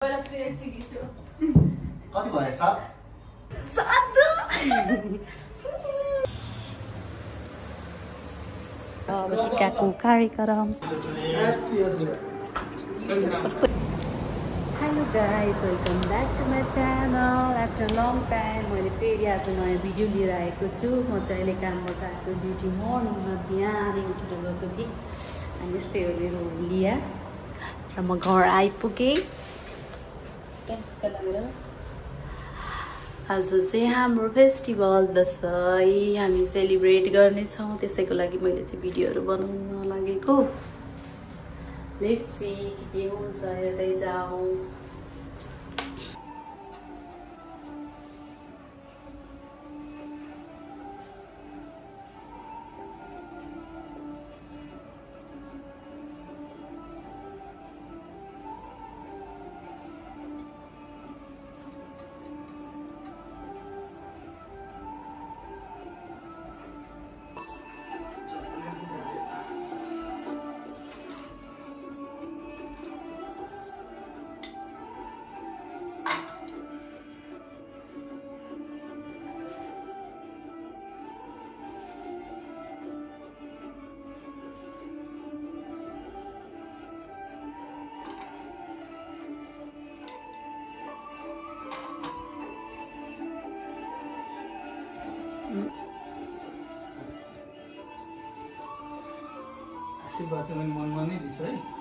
कति भयो 7 अब टिकाको कार्यक्रम hello guys welcome back to my channel after long time मैले फेरि आज नयाँ भिडियो लिएर आएको छु म चाहिँ अहिले कामबाट आएको ड्युटी मर्निङमा बिहानै उठेर गएको थिएँ अनि यस्तै हो मेरो लिया र म घर आइपुगेँ आज चाहिँ हाम्रो फेस्टिभल दसैँ हामी सेलिब्रेट गर्नेछौँ त्यसैको लागि मैले चाहिँ भिडियोहरू बनाउन लागेको लेट्स सी के हुन्छ हेर्दै जाउँ आशीर्वाद चाहिँ मैले मनमा नै दिन्छु है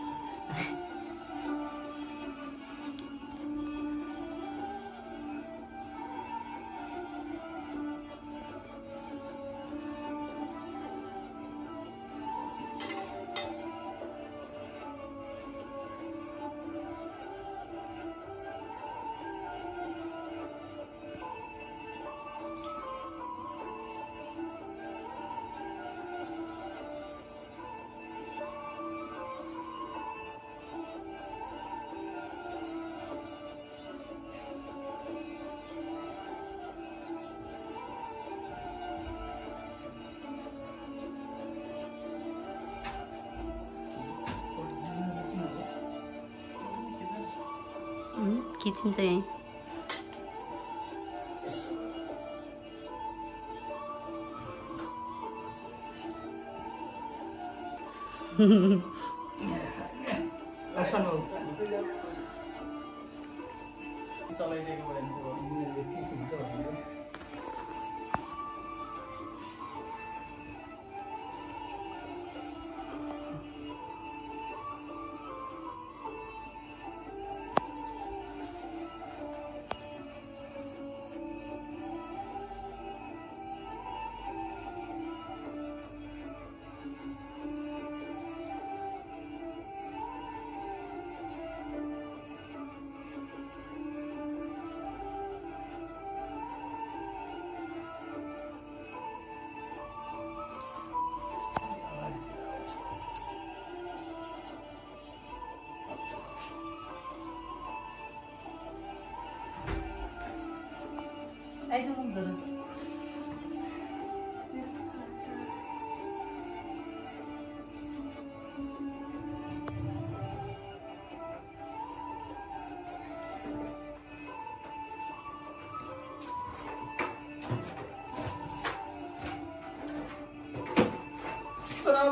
किचन चाहिँ आइज मुग्दो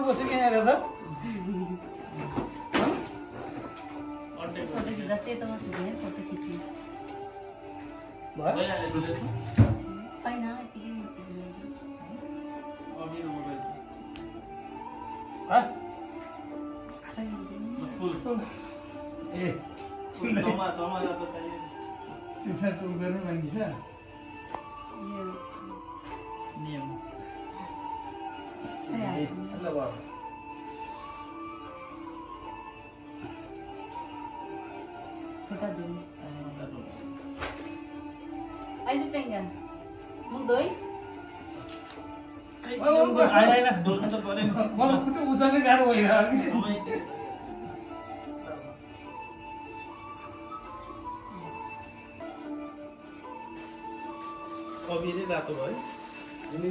बसेको यहाँ हेर त फोटो खिच्दा सेतो खिच्ने फोटो खिच्ने छैन यतिकै Ayo Prenga, um, dois. मलाई खुट्टा उचाल्ने गाह्रो भइरहेको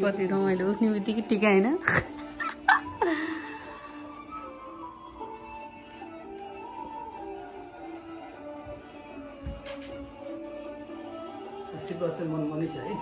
कति रमाइलो उठ्ने बित्तिकै टिका होइन आशीर्वाद चाहिँ मनमनै छ है।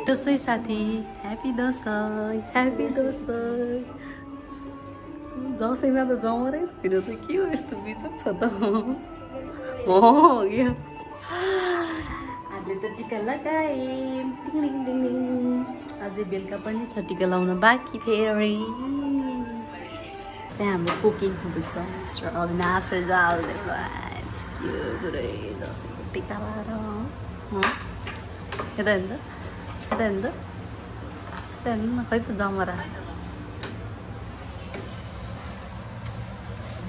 दसैँ साथी, ह्यापी दसैँ, ह्यापी दसैँ। दसैँमा त जमरै छैन त के हो यस्तो बिचक छ त हो क्या। अहिले त टिका लगाएँ, टिङ टिङ टिङ। अझै बेलुका पनि छ टिका लाउन बाँकी फेरि। चाहिँ हाम्रो कुकिङ हुँदैछ मिस्टर अविनाश रिजालदेव के पुरै दसैँको टिका लाएर यता हेर्नु त यता हेर्नु त यता हेर्नु न खै त जमरा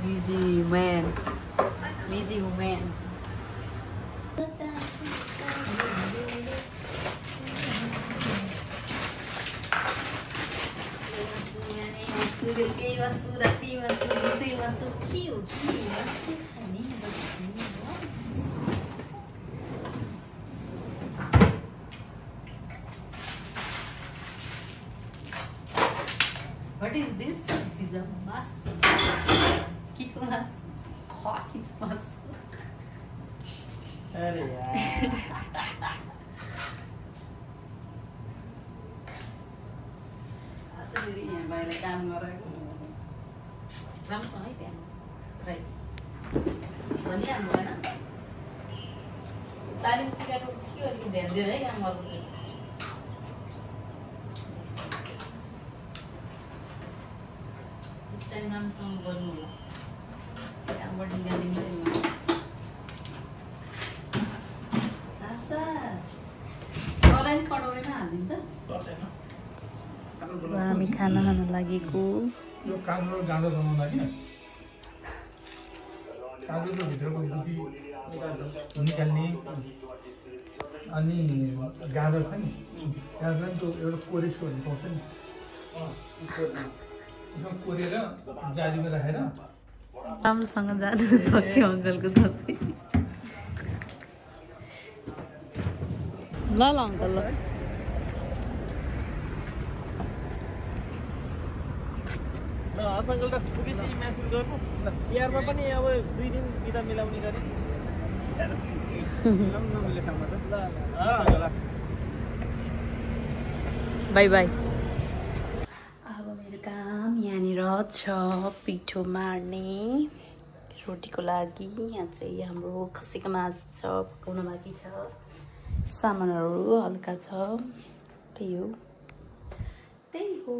busy women busy women. What is this? This is a mask. Kick mask. Classic mask. अरे यार फेरि यहाँ भाइले काम गराएको राम्रोसँगै त्यहाँ भाइ भनिहाल्नु भएन तालिम सिकाएको के अलिकति ध्यान दिएर है काम गर्नु चाहिँ टाइम राम्रोसँग गर्नु होला कामबाट निकाल्ने मिल्दैन कराई कटाउनेमा हालिदिन्छ हामी खाना खान लागेको यो काँक्रो गाजर बनाउँदा क्या काँक्रोको भित्रको गुटी निकाल्ने अनि गाजर छ नि गाजर त्यो एउटा कोरेसको भन्ने पाउँछ नि त्यसमा कोरेर जालीमा राखेर राम्रोसँग जानु सक्यो अङ्कलको दसैँ ल ल अङ्कल ल अङ्कल त पुलिसै म्यासेज गर्नु तिहारमा पनि अब 2 दिन बिदा मिलाउने गरी बाई बाई। अब मेरो काम यहाँनिर छ पिठो मार्ने रोटीको लागि। यहाँ चाहिँ हाम्रो खसीको मासु छ पकाउन बाँकी छ सामानहरू हल्का छ त्यही हो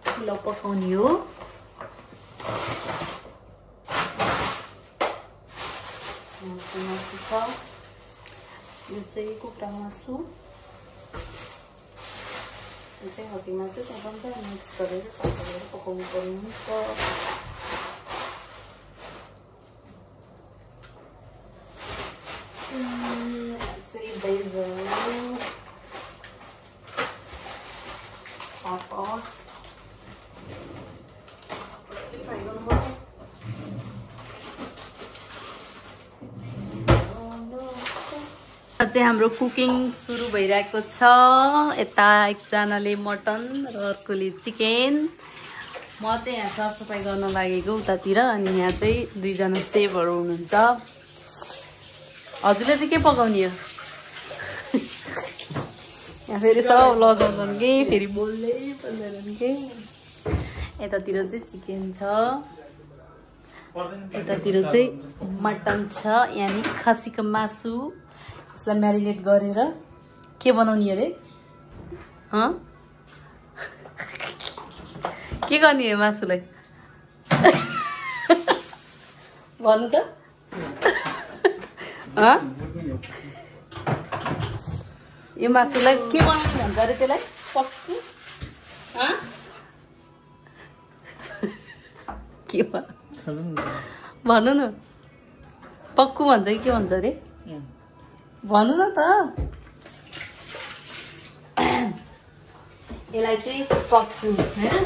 पुलाउ पकाउने हो मासु छ यो चाहिँ कुखुरा मासु यो चाहिँ खसी मासु त्यहाँ मिक्स गरेर पकाउनु पर्ने हुन्छ। चाहिँ basil, hot चाहिँ हाम्रो कुकिङ सुरु भइरहेको छ। यता एकजनाले मटन र अर्कोले चिकन। म चाहिँ यहाँ साफसफाइ गर्न लागेको उतातिर अनि यहाँ चाहिँ दुईजना सेफहरू हुनुहुन्छ। हजुरले चाहिँ के पकाउने हो? यहाँ फेरि सब लजाउँछन् कि फेरि बोल्दै पर्दैन कि। यतातिर चाहिँ चिकन छ यतातिर चाहिँ मटन छ यानि खसीको मासु। यसलाई म्यारिनेट गरेर के बनाउने अरे के गर्ने हो मासुलाई? भन्नु त यो मासुलाई के बनाउने भन्छ अरे त्यसलाई पक्कु के भन्नु न पक्कु भन्छ कि के भन्छ अरे भन्नु न त यसलाई चाहिँ पक्कु होइन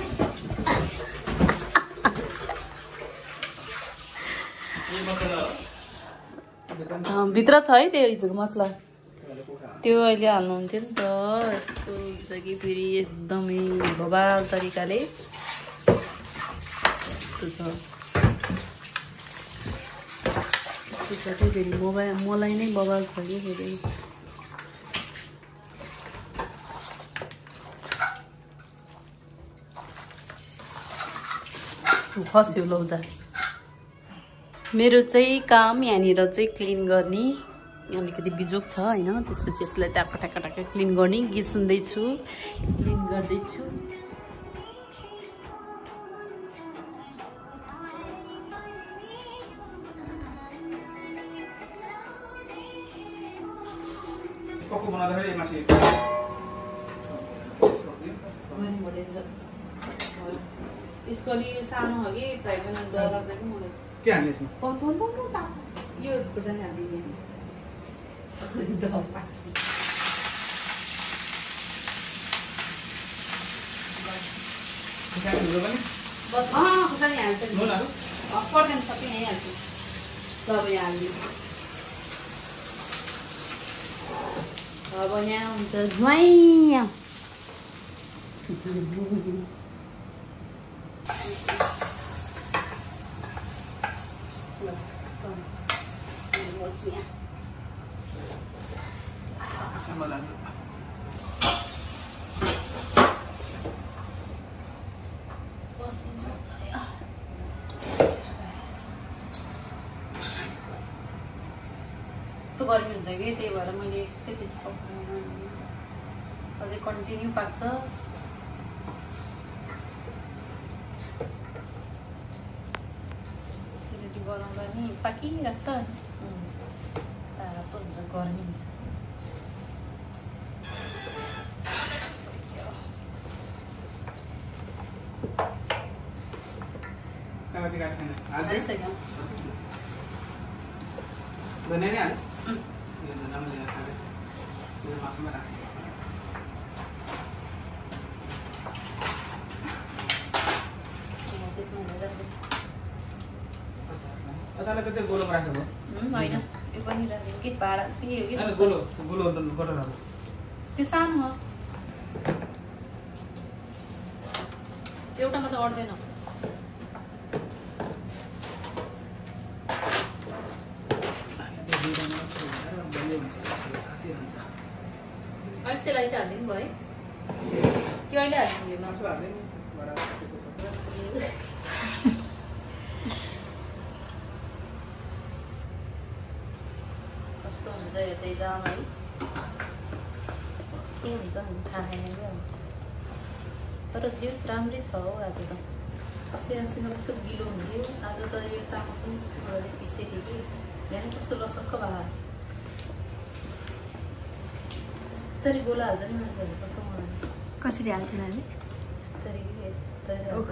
भित्र छ है त्यो हिजोको मसला त्यो अहिले हाल्नुहुन्थ्यो नि त यस्तो हुन्छ कि फेरि एकदमै बबाल तरिकाले यस्तो छ फेरि मलाई नै बबाल छ कि फेरि खस्यो लौजा मेरो चाहिँ काम यहाँनिर चाहिँ क्लिन गर्ने अलिकति बिजोग छ होइन त्यसपछि यसलाई ट्याक्क ट्याक्क ट्याक्क क्लिन गर्ने गीत सुन्दैछु क्लिन गर्दैछु यसको अलि सानो हो कि फ्राई बनाउनु डर लाग्छ कि मलाई के हाल्ने यसमा यो खुर्सानी हालिदिने बस खुर्सानी हाल्छ पर्दैन सबै यहीँ हाल्छु अब यहाँ हालिदिन्छु अब यहाँ हुन्छ ज्वाइँ यस्तो गर्मी हुन्छ कि त्यही भएर मैले एकैचोटि पकाउनु अझै कन्टिन्यू पाक्छ सेलरोटी बनाउँदा नि पाकिरहेको छ तातो हुन्छ गर्मी हुन्छ होइन यो पनि राख्यो कि भाडा के हो कि त्यो सानो हो एउटामा त अट्दैन त्यसलाई चाहिँ हालिदिनु भयो कि अहिले हालिदिनु मासु कस्तो हुन्छ हेर्दै जाऊँ है कस्तो हुन्छ नि थाहा छैन क्या तर जिउस राम्रै छ हौ आज त अस्ति अस्ति कस्तो गिलो हुन्थ्यो आज त यो चामल पनि कस्तो पिसेको कि बिहान कस्तो लसक्क भयो यस्तरी गोला हाल्छ नि मान्छेहरू कस्तो मलाई कसरी हाल्छ नानी यस्तरी कि यस्तरी हाल्छ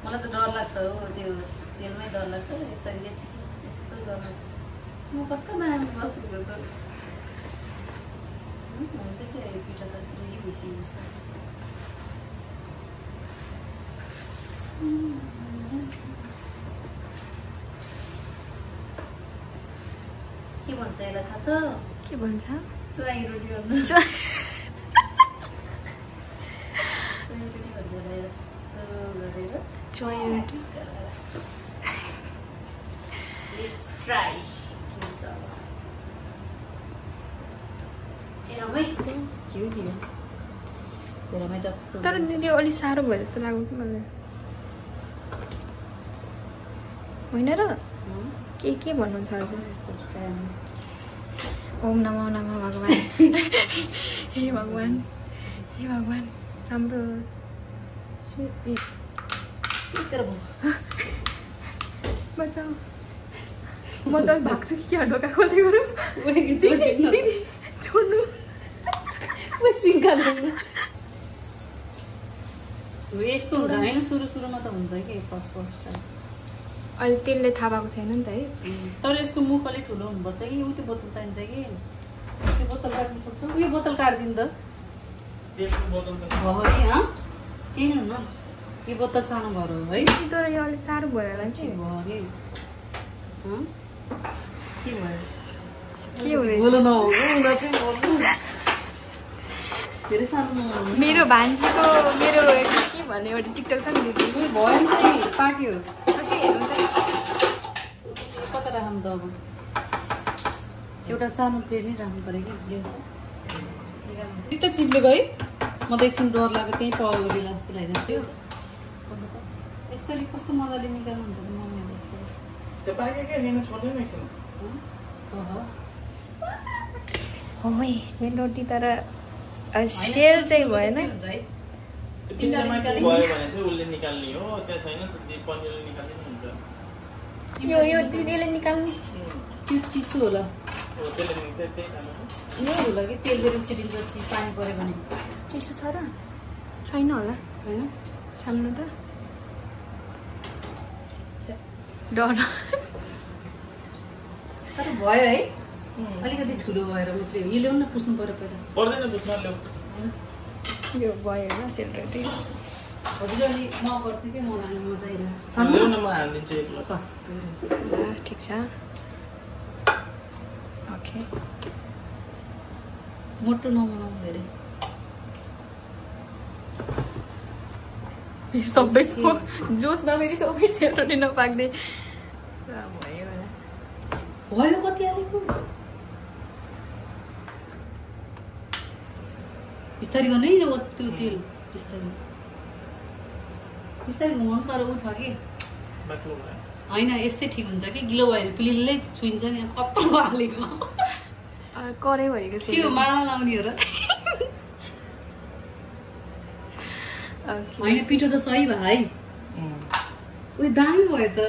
मलाई त डर लाग्छ हो त्यो तेलमै डर लाग्छ यसरी यस्तो गर्न म कस्तो दामी बसेको त हुन्छ कि पिठो त रेडी भइसक्यो जस्तो के भन्छ यसलाई थाहा छ के भन्छ च्वाई रोटी भन्छ च्वाई रोटी भन्छ यस्तो गरेर च्वाई रोटी लेट्स ट्राई के हुन्छ हेरमै के हो हेरमै त कस्तो तर त्यो अलि साह्रो भयो जस्तो लाग्यो कि मलाई होइन र के भन्नुहुन्छ हजुर ओम नमो नमः भगवान् हे भगवान् राम्रो बचाऊ म चाहिँ भाग्छु कि ढोका खोल्दै गरौँ छोड्नु यस्तो हुन्छ होइन सुरुमा त हुन्छ कि फर्स्ट अहिले त्यसले थाहा भएको छैन नि त है तर यसको मुख अलिक ठुलो हुनुपर्छ कि त्यो बोतल चाहिन्छ कि त्यो बोतल काट्नु सक्छ उयो बोतल काटिदिनु त भयो कि किन न यो बोतल सानो भएर हो है तर यो अलिक साह्रो भयो होला के भयो कि के भयो के हुँदैछ बोल्नु नहुँदा चाहिँ बोल्नु धेरै सानो मेरो भान्जीको मेरो के भन्ने एउटा टिकटक छ नि दिदी भयो नि चाहिँ पाक्यो के हेर्नु त कता राख्नु त अब एउटा सानो प्लेट नै राख्नु पऱ्यो कि त चिप्लेको है म त एकछिन डर लाग्यो त्यहीँ पौरीला जस्तो लागिरहेको थियो यसरी कस्तो मजाले निकाल्नुहुन्छ मम्मीहरूले यस्तो हो सेलरोटी तर सेल चाहिँ भएन यो दिदीले निकाल्नु त्यो चिसो होला यो होला कि तेल बेर छिटिन्छ पानी पऱ्यो भने चिसो छ र छैन होला छैन छाम्नु त डर तर भयो है अलिकति ठुलो भएर मात्रै हो यो ल्याउनु न पुस्नु पऱ्यो पहिला यो भयो होला सेलरोटी हजुर अलि म गर्छु कि मलाई मजा आइरहेको ठिक छ ओके मोटो नबनाउनु धेरै सबै जोस नफेरि सबै सेलरोटी नपाक्दै भयो होला भयो कति हालेको बिस्तारै गर्नु है त्यो तेल बिस्तारै घुमाउनु तर ऊ छ कि होइन यस्तै ठिक हुन्छ कि गिलो भयो भने पिलिलै छुइन्छ नि कत्रो हालेको करे भनेको के हो माडा लाउने हो र होइन पिठो त सही भयो है उयो दामी भयो त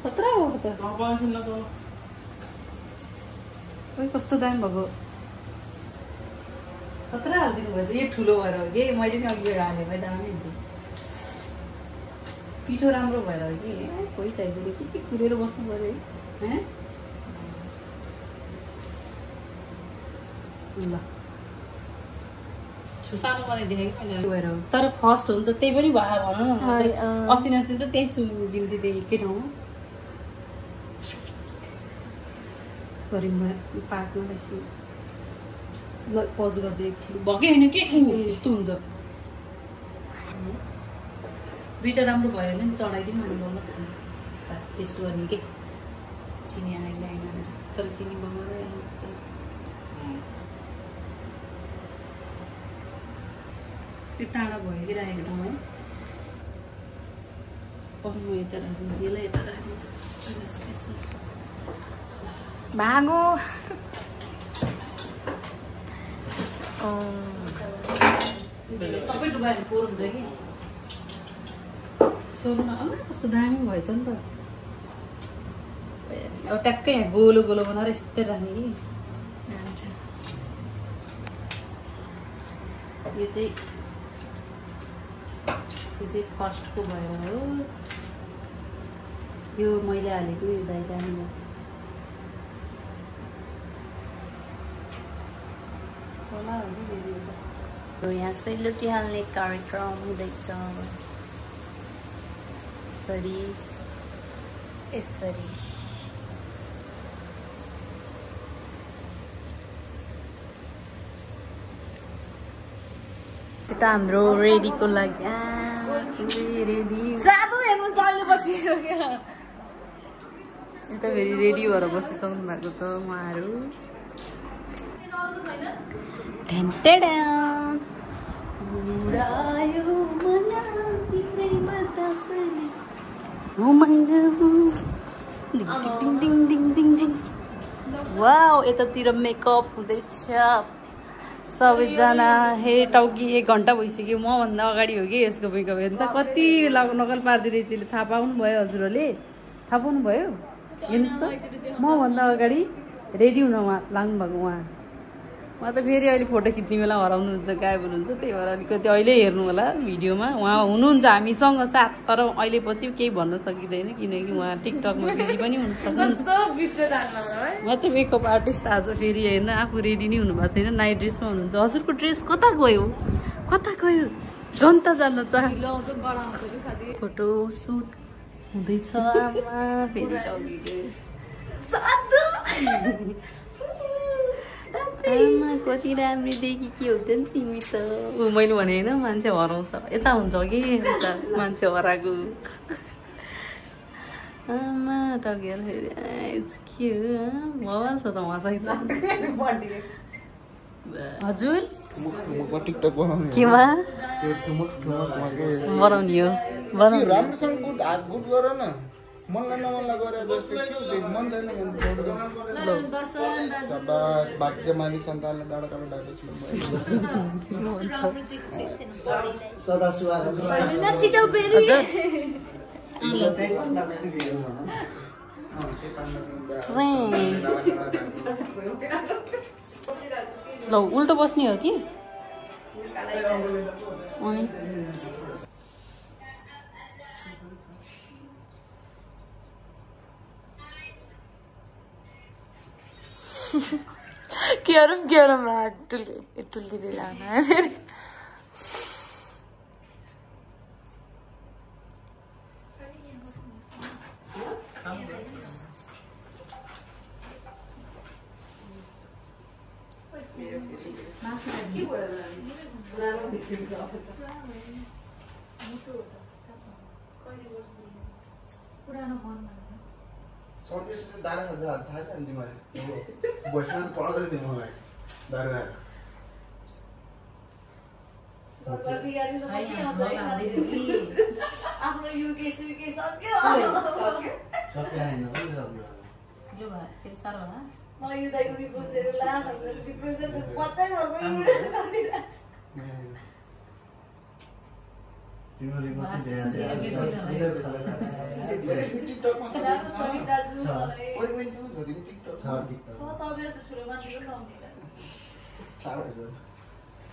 कत्रा भएको त कस्तो दामी भएको कत्रा हालिदिनु भयो त यो ठुलो भएर हो कि मैले नि अघि हालेँ भाइ दामी हुन्छ पिठो राम्रो भएर हो कि कोही चाहिँदैन के कुरेर बस्नु पऱ्यो है ल सानो बनाइदिएँ कि मैले भएर हो तर फर्स्ट हो नि त त्यही पनि भयो भन न अस्ति नस्ति त त्यही दिन्थेँ त्यही एकै ठाउँमा पाक्नु रहेछ ल पज गर्दै एकछिन भएकै होइन कि यस्तो हुन्छ दुइटा राम्रो भयो भने चढाइदिउँ अनि बल्ल खानु फास्ट टेस्ट गर्ने के चिनी आएर आएन तर चिनी बनाएर जस्तो त्यो टाढा भयो कि राखेको ठाउँ है म यता राखिदिन्छु यसलाई यता राखिदिन्छु स्पेस हुन्छ भागो सबै डुबाएर फोहोर हुन्छ कि सोर्नु कस्तो दामी भएछ नि त अब ट्याक्कै यहाँ गोलो गोलो बनाएर यस्तै राख्ने कि यो चाहिँ फर्स्टको भयो हो यो मैले हालेको यो दाइ दामी भयो यहाँ सेलरोटी हाल्ने कार्यक्रम हुँदैछ यसरी त हाम्रो रेडीको लागि रेडी जादु हेर्नु जहिले पछि यता फेरि रेडी भएर बसिसक्नु भएको छ उहाँहरू वाउ यतातिर मेकअप हुँदैछ सबैजना हे टाउकी 1 घन्टा भइसक्यो मभन्दा अगाडि हो कि यसको मेकअप हेर्नु त कति नकल पार्दै रहेछ थाहा पाउनु भयो हजुरहरूले थाहा पाउनु भयो हेर्नुहोस् त मभन्दा अगाडि रेडी हुन लाग्नु भएको उहाँ त फेरि अहिले फोटो खिच्ने बेला हराउनुहुन्छ गायब हुनुहुन्छ त्यही भएर अलिकति अहिले हेर्नु होला भिडियोमा उहाँ हुनुहुन्छ हामीसँग साथ तर अहिले पछि केही भन्न सकिँदैन किनकि उहाँ टिकटकमा बिजी पनि हुन सक्नुहुन्छ म चाहिँ मेकअप आर्टिस्ट आज फेरि होइन आफू रेडी नै हुनुभएको छैन नाइट ड्रेसमा हुनुहुन्छ हजुरको ड्रेस कता गयो जनता जान्न चाहन्छ फोटो सुट हुँदैछ आमा फेरि आमा कति राम्री देखि के हुन्छ नि तिमी त मैले भने होइन मान्छे हराउँछ यता हुन्छ कि उता मान्छे हराएको आमा टकेर फेरि के हो भवाल छ त उहाँसहित हजुर केमा बनाउने हो मनलाई नमनलाई गरे जस्तो के मन छैन बाँकी मानिस सन्तानलाई डाँडा कालो डाकेछु सदा सुहागत ल उल्टो बस्ने हो कि Kyorum rahat tulli dilana. सर्देशले दाना खाँदा थाहा छ नि तिमीलाई बस्न त पढ गरे तिमी मलाई दाना आफ्नो युके सक्यो सक्यो हैन यो भए फेरि साह्रो होला मलाई यो दाइको रिपोर्ट ला प्रोजेक्ट पचाइ भएको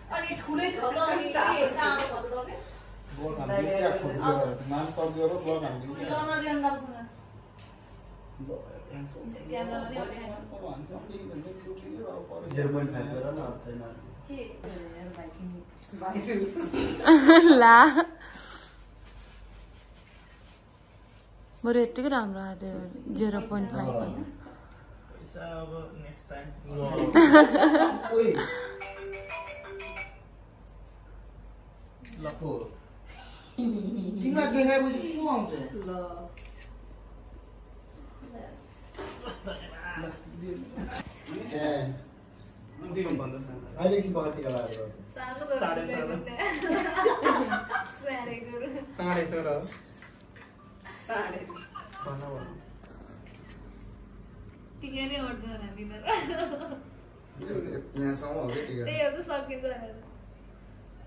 अनि ठुलै छ त अनि सानो भयो त नाम सक्यो र ब्लग हालिदिन्छ जर्मन खाएर न ला बरु यतिकै राम्रो आयो 0.5 पैसा अब नेक्स्ट टाइम लको तिमीलाई देखाएपछि को आउँछ ल अहिले एकछिन पकाटिका लाग्यो साढे 16 टिका नै अड्दैन दिँदैन यहाँसम्म हो क्या टिका त्यही हो त सकिन्छ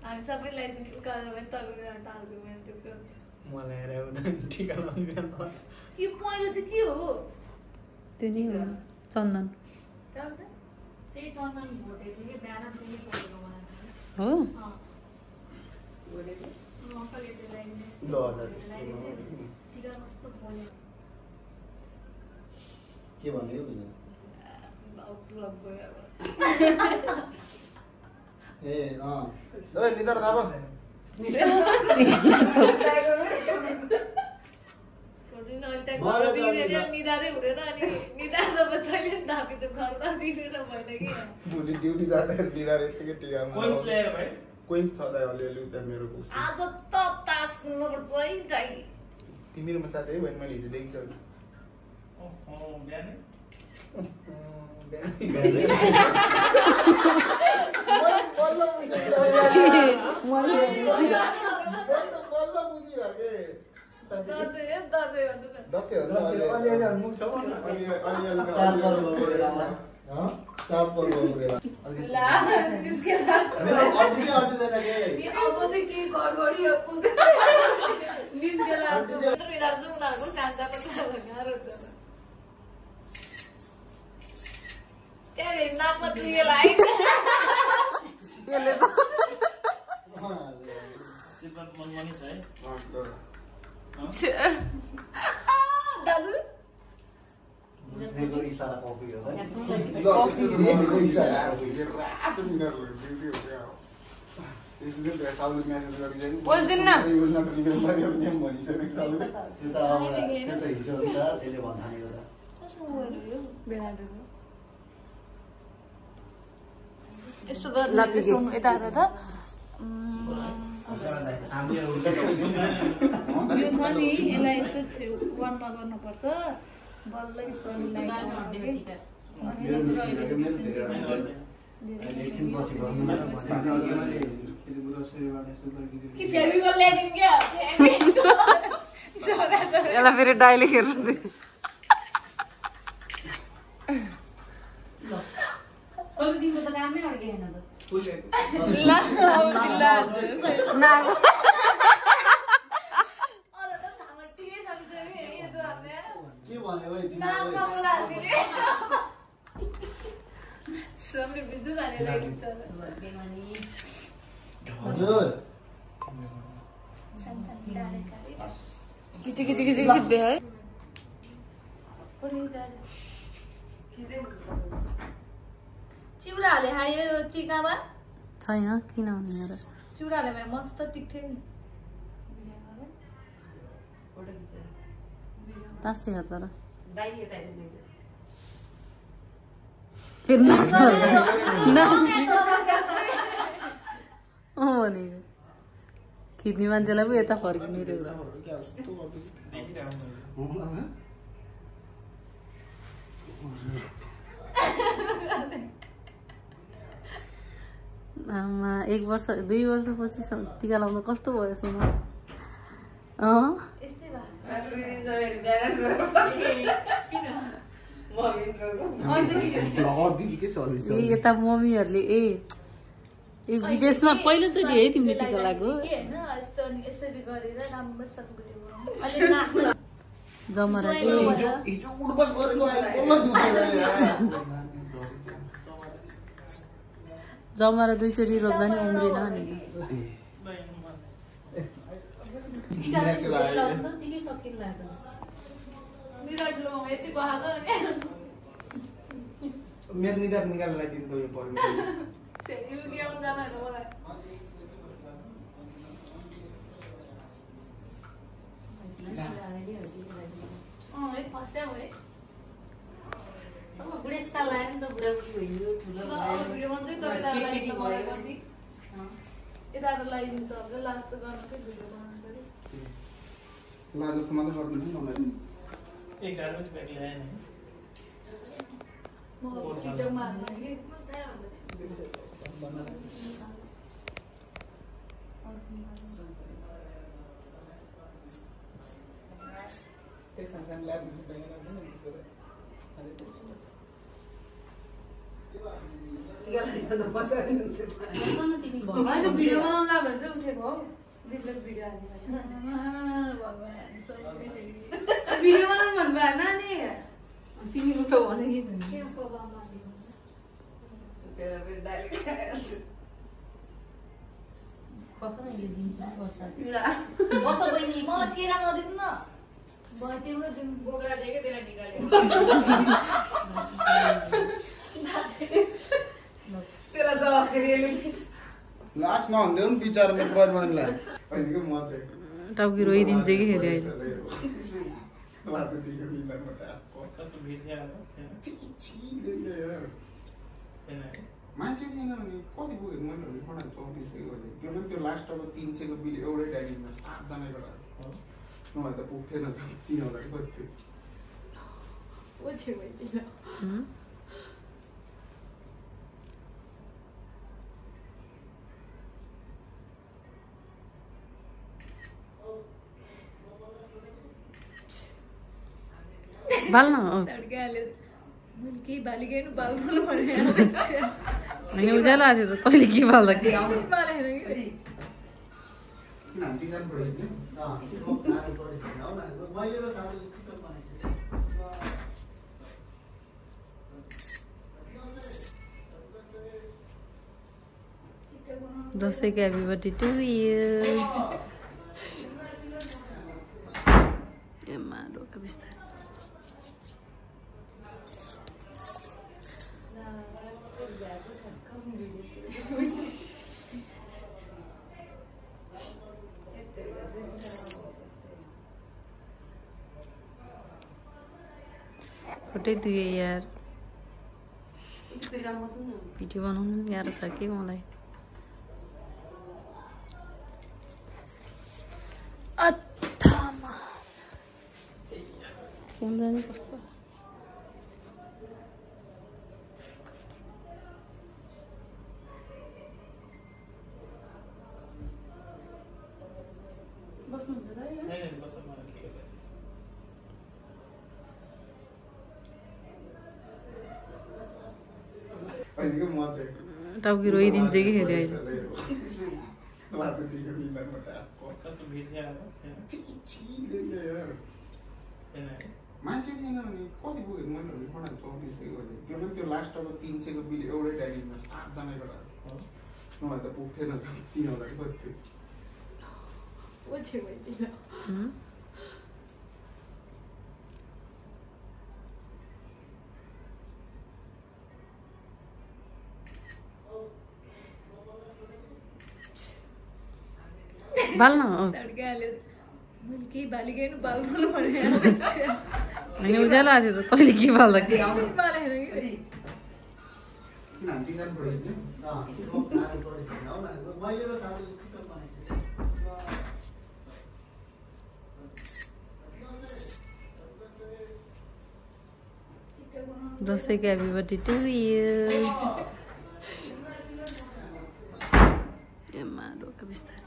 हामी सबैलाई उकालो भने तपाईँको टाल्छु मैले त्यो मलाई हेरेर टिका लगाउनु के पहिलो चाहिँ के हो त्यो नि हो चन्दन त्यही चन्दन भोटेको कि बिहान त्यही परेको मलाई हो टिका कस्तो बोल्यो के भन्यो बुझ्नु ए ओइ निदार दाबा छोड्दिनु अहिले त्यहाँ घर बिग्रेर निदारै हुँदैन अनि निदार त छैन नि धापी त घरमा बिग्रेर भएन कि भोलि ड्युटी जाँदा निदार यतिकै टिकामा कोइन्स ल्यायो भाइ कोइन्स छ त अलिअलि उता मेरो कुस आज त तास खेल्नुपर्छ है गाई तिमीहरूमा साथै होइन मैले हिजो देखिसकेँ बिहानै चाप गर्नुको ला निस्के लास्ट मेरो अड्डी अड्डिदैन के नि अब चाहिँ के गडबडी हो निस्के लास्ट तर इधर चाहिँ उनीहरुको शान्ता पत्ता गाह्रो छ त्यही नाकमा चुइए लाइन यसले त सिपत मनमनी छ है दाजु बुझ्नेको इशारा कफी हो है बुझ्नेको इशारा बुझ्दिन्न त्यो त हिजो नि त त्यसले भन्नाले गर्दा यस्तो गर्नु यता हेर त यो छ नि यसलाई यस्तो वानमा गर्नुपर्छ बल्ल यस्तो कि फेभिकल ल्याइदिउँ क्या यसलाई फेरि डाइले हेर्नु तिम्रो त कामै अड्के होइन त के भन्यो है हजुर खिच्दै है चिउराहरूले खायो टिकामा छैन किन हुने र चिउराहरूले भए मस्त टिक्थ्यो नि तासे तर भनेको खिच्ने मान्छेलाई पो यता फर्किने रे आमा 1 वर्ष 2 वर्षपछि टिका लाउँदा कस्तो भयो सुन यता मम्मीहरूले विदेशमा पहिलोचोटि है तिमीले टिका लाग्यो जमरा जमरा 2 चोटि रोप्दा नि उम्रिन नि मेरो निधार निकाल्न लगाइदिनु यो पर्यो बुढेसकाल लाग्यो नि त बुढाबुढी भइयो ठुलो यता लगाइदिनु त लास्ट गर्नुकै भिडियो बनाउनु पर्यो ला जस्तो मात्रै गर्नु नि मलाई एक गार्बेज ब्याग ल्याएन म टिकटकमा हाल्नु कि त्यही सानसानो ल्याब हुन्छ ब्याङ्क लाग्दैन नि त्यसबाट होइन भिडियो बनाउनु ला भनेर चाहिँ उठेको हौ दिदीले भिडियो हाल्नु भिडियो बनाउनु भन्नुभयो नानी तिमी उठौ भने मलाई केरा नदिनु न तिम्रो जुन बोक्रा दिएको त्यसलाई निकाल्यो त्यसलाई जवाब फेरि लास्ट नहुँदै पनि विचारमा बर्मानलाई अहिलेको म चाहिँ टाउकी रोइदिन्छ कि फेरि अहिले मान्छे थिएन भने कति पुग्यो मैले पठाएको 34 सय गरेँ त्यो पनि त्यो लास्ट अब 300 को बिल एउटै डाइनिङमा 7 जनाको नभए त पुग्थेन 3000 कति थियो बाल्न मैले केही बाली गएन बाल बनाउनु पर्यो होइन उज्यालो आएको थियो त तैँले के बाल्दा के बालेन कि नाम्ती जानु पऱ्यो नि दसैँको ह्याप्पी बर्थडे टु यू रोका बिस्तारै फोटै दिए यार भिडियो बनाउनु नि गाह्रो छ कि मलाई क्यामेरा नि कस्तो अहिलेको म चाहिँ टाउकी रोइदिन्छ कि फेरि अहिले रातो टिकट मिलाउनुबाट कस्तो भिड आएको मान्छे थिएन भने कति पुगेको मैले पढाएको 34 सय गरेँ त्यो पनि त्यो लास्ट अब 300 को बिल एउटै डाइनिङमा 7 जनाको नभए त पुग्थेन 3000 कति थियो बाल्न मैले केही बाली गएन बाल बनाउनु पर्यो होइन उज्यालो आएको थियो त तैँले के बाल्दा के बालेन कि नाम्ती जानु पऱ्यो नि दसैँको ह्याप्पी बर्थडे टु यू रोका बिस्तारै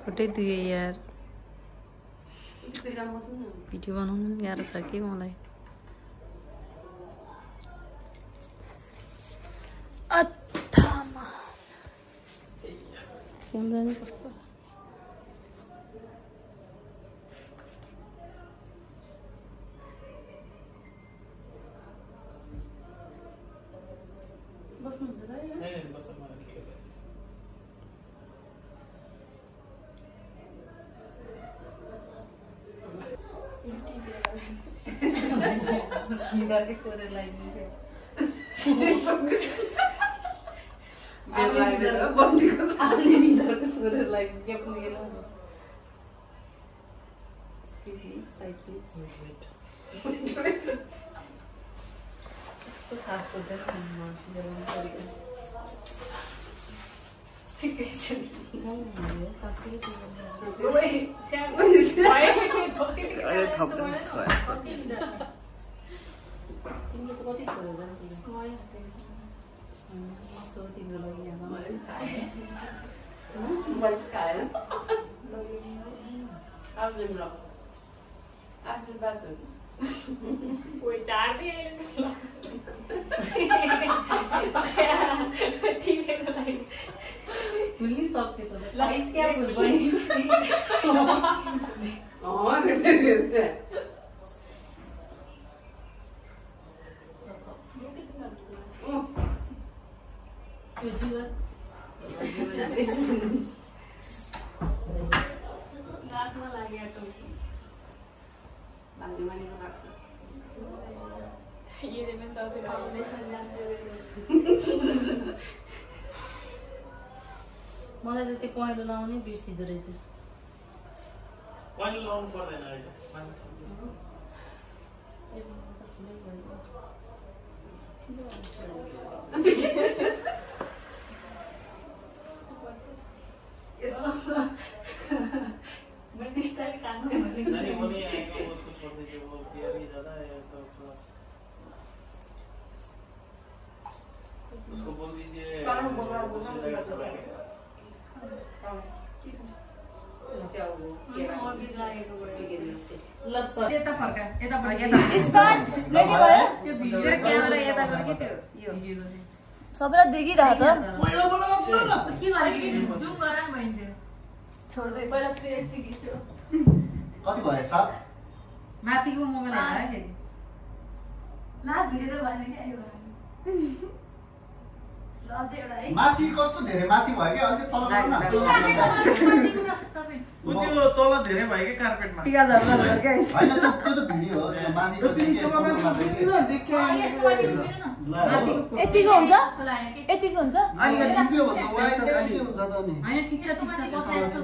फोटै दिए यार भिडियो बनाउनु नि गाह्रो छ कि मलाई क्यामेरा नि कस्तो निधारकै स्वरलाई लाग्यो आफूले निधारको स्वरलाई के पनि गेल Excuse me, side please. खास गर्दा ठिकै छ तिम्रो लागि भुल्नै सक्दैछ क्या भुल पनि मलाई त त्यो पहेँलो लाउनै बिर्सिँदो रहेछ पहेँलो लाउनु पर्दैन अहिले बिस्तारै काट्नु नहीं वो नहीं आएगा वो उसको छोड़ दीजिए वो दिया भी ज़्यादा है तो प्लस उसको बोल दीजिए यता फर्का यता स्टार्ट रेडी भयो त्यो भिडियो क्यामेरा यता गरे के त्यो यो सबैलाई देखिरह त के गरे जुम गरे नि मैले छोड्दै पहिला फेरि यति खिच्यो कति भयो सात माथिको मोबाइल हाल्यो फेरि ला भिडियो त भएन के आयो ल अझै एउटा है माथि कस्तो धेरै माथि भयो के अलिक तल गरौँ न त्यो तल धेरै भयो के कार्पेटमा टिका धर्न के हैन त्यो त भिडियो हो त्यो माथि यो 300 मा पुरा देख्यो यतिको हुन्छ यतिको हुन्छ अनि भिडियो भन्दा वाइड के हुन्छ त नि हैन ठिक छ त्यसमा चाहिँ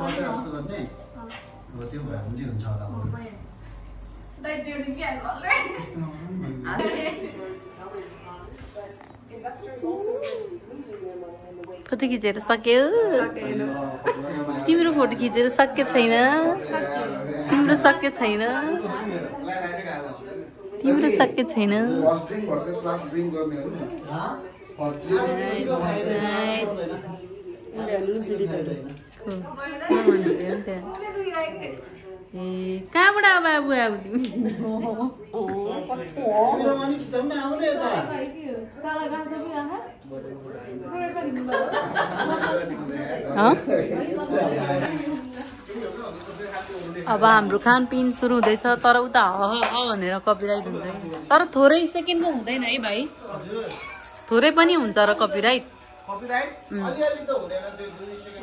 बस्दै जस्तो गर्ने अब त्यो भए हुन्छ होला दाइ बिल्डिङ के आको फोटो खिचेर सक्यो तिम्रो फोटो खिचेर सक्यो छैन तिम्रो सक्यो छैन तिम्रो सक्यो छैन first drink versus last drink गर्ने हो नि फर्स्ट ए कहाँबाट बाबु आबु तिमी अनि खिचाउन आउने यता अब हाम्रो खानपिन सुरु हुँदैछ तर उता भनेर कपिराइट हुन्छ तर थोरै सेकेन्डको हुँदैन है भाइ थोरै पनि हुन्छ र कपिराइट कपिराइट अलिअलि त हुँदैन त्यो 2 सेकेन्ड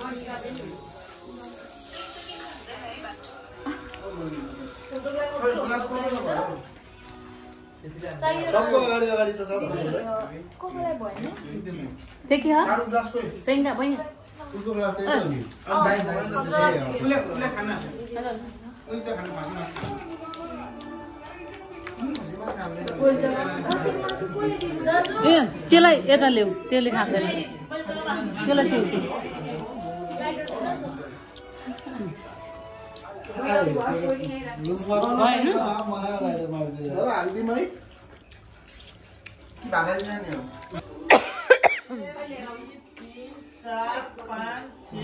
सबको अगाडि अगाडि त छ कोलाई भएन देखियो चारु ग्लासको प्रियङ्का बहिनी उसको ग्लास त्यही हो नि दाइ भयो त त्यसले खाना उही त खाना पाउँदैन ए त्यसलाई यता ल्याऊ त्यसले खाँदैन त्यसलाई त्यो हालिदिउँ है कि भागा जाने हो 4 5 6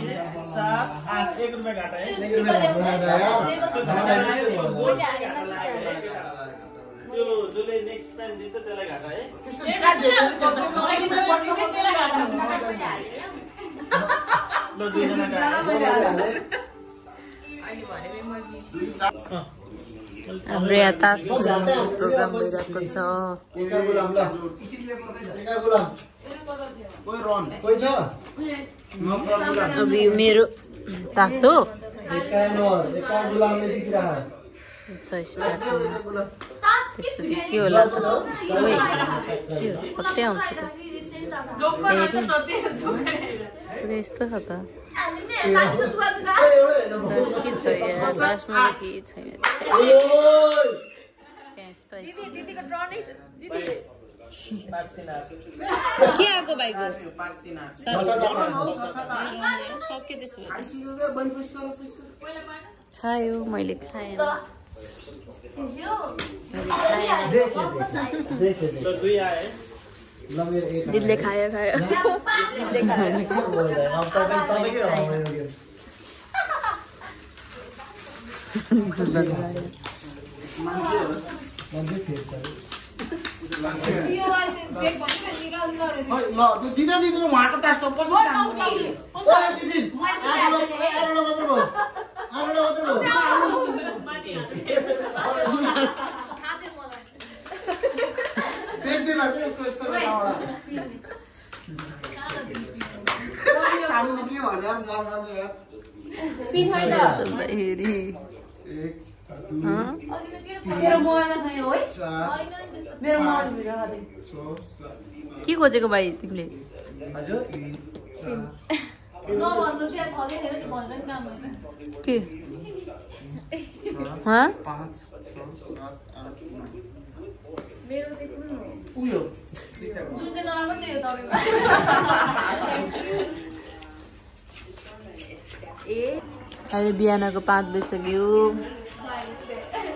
7 8 1 रुपैयाँ घाटा है त्यो जसले नेक्स्ट टाइम दिन्छ त्यसलाई घाटा है ल दुईजना हाम्रो यहाँ तास खेल्ने प्रोग्राम भइरहेको छ एका गुलाम ल एका गुलाम कोही रन कोही छ अब यो मेरो तास हो एका गुलामले जितिरहा छ स्टार्ट त्यसपछि के होला त ओइ के हो कतै आउँछ त पुरै यस्तो छ त के छ यहाँ लास्टमा के छैन के आएको भाइको सक्यो त्यसो खायो मैले खाएन देखे ल दुई आए ल मेरो एक दिदीले खायो ल त्यो दिँदा दिँदैन उहाँको तास कसरी देख्दैन के उसको यस्तो सामने के भन्यो गाउँमा त यार मेरो मोबाइलमा छैन है मेरो मोबाइल के खोजेको भाइ तिमीले नभन्नु त्यहाँ छँदै थिएन त्यो भनेर नि काम होइन के मेरो चाहिँ कुन हो उयो जुन चाहिँ नराम्रो चाहिँ हो तपाईँको अहिले बिहानको 5 बजिसक्यो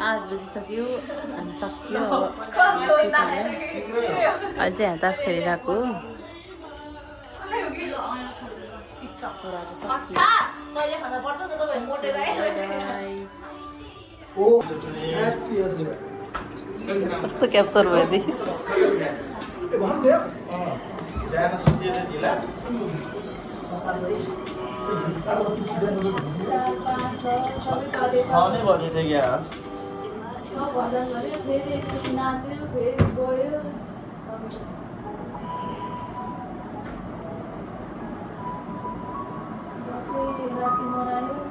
8 बजिसक्यो अनि सक्यो अहिले चाहिँ यहाँ तास खेलिरहेको छोराको सखी कहिले खाना पर्छ त तपाईँ मोटेर कस्तो क्याप्चर भयो देखिस् जान सुकिएर जिल्ला खानै भन्ने थियो क्या फेरि नाच्यो फेरि गयो राति मनायो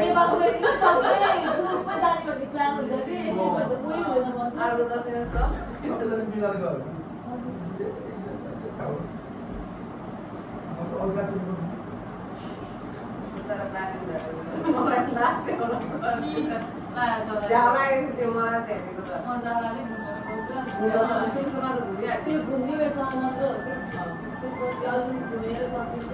नेपालको सबै ग्रुपमै जाने भन्ने प्लान हुन्छ कि कोही हुँदैन भन्छ अर्को दसैँ जस्तो त्यो घुम्ने बेलामा मात्र हो कि त्यसपछि अलिक घुमेर सकिन्छ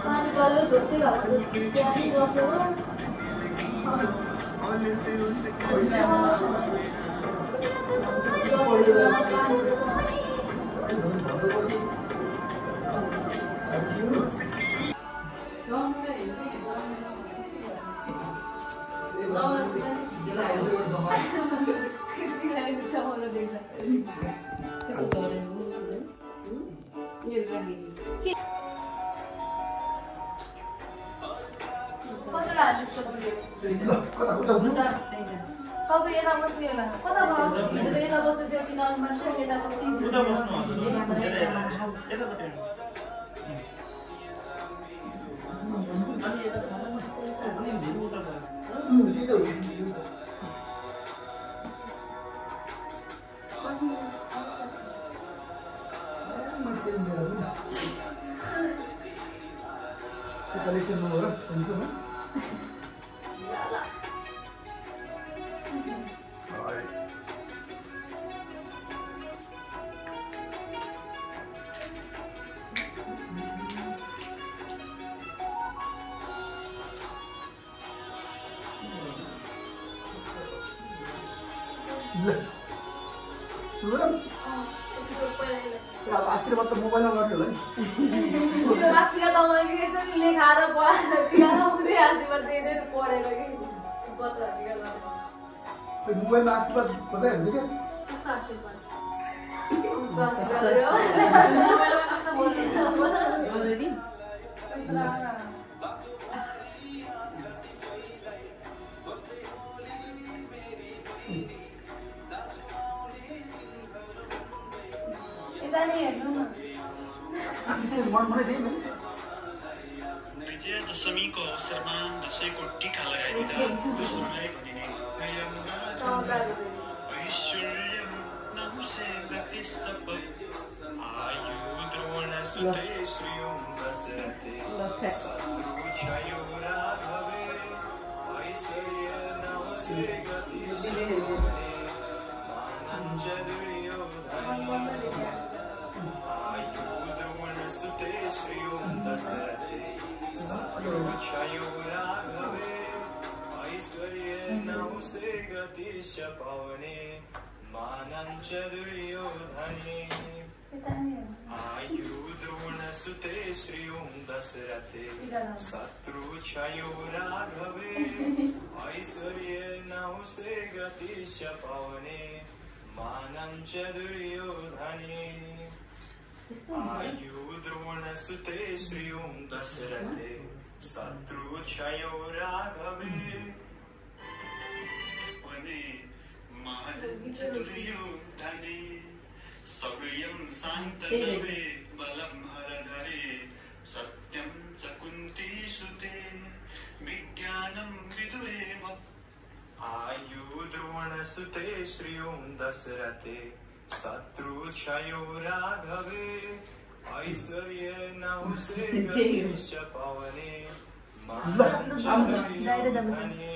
पानी गरेर ढोक्दै भएको त्यहाँ तपाईँ यता बस्ने होला कता भयो हिजो त यता बस्दै थियो किनभने मान्छे यता उता बस्नुहोस् यतापट्टि अनि यता सानो उता भयो कलेक्सन हो र आशीर्वाद त मोबाइलमा गर्ने होला नि आशीर्वाद त मैले यसरी लेखाएर पढाउँदै आशीर्वाद दिँदै पढेर कि मोबाइलमा आशीर्वाद बताइहाल्छ क्या कस्तो आशीर्वाद विजयादशमीको अवसरमा दसैँको टीका लगाइदिँदा कुसुमलाई भनिने ऐश्वर्यं नहुसेन्दति सपद आयुद्रोण सुते श्रियं वसते शत्रु राघवे ऐश्वर्य नहुसेगति सपने मानञ्जलयोधने आयुद्रोण सुते श्रियं वसते शत्रु राघवे ऐश्वर्य नहुसेगति सपने मानञ्जलयोधने आयुर्द्रोणसुते श्रियों दशरथे शत्रुक्षयो राघवे ऐश्वर्ये नहुषे गतिश्च पवने मानं च दुर्योधने आयुर्द्रोणसुते श्रियों दशरथे शत्रुक्षयो राघवे वने मानं च दुर्योधने सौर्यं शान्तनवे बलं हरधरे सत्यं च कुन्तीसुते विज्ञानं विदुरे आयुर्द्रोणसुते श्रियों दशरथे शत्रुक्षयो राघवे ऐश्वर्ये नहुषे गतिश्च पवने मानं च दुर्योधने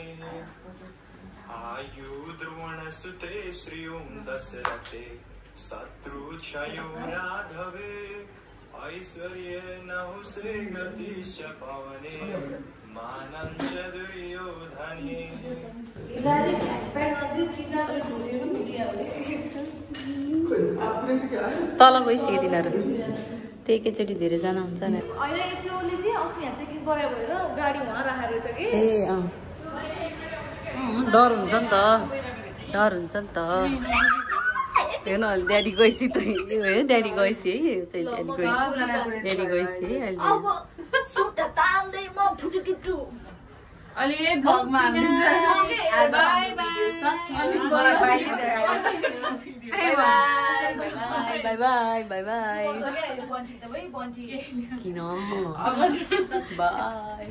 आयुर्द्रोणसुते श्रियों दशरथे शत्रुक्षयो राघवे ऐश्वर्ये नहुषे गतिश्च पवने मानं च दुर्योधने तल गइसक्यो तिनीहरू त्यही एकैचोटि धेरैजना हुन्छ नि ए अँ डर हुन्छ नि त डर हुन्छ नि त हेर्नु अहिले ड्याडी गएपछि त यो हे ड्याडी गएपछि है यो चाहिँ ड्याडी गएपछि है अहिले अलि भगवान by by by by by by किन बाई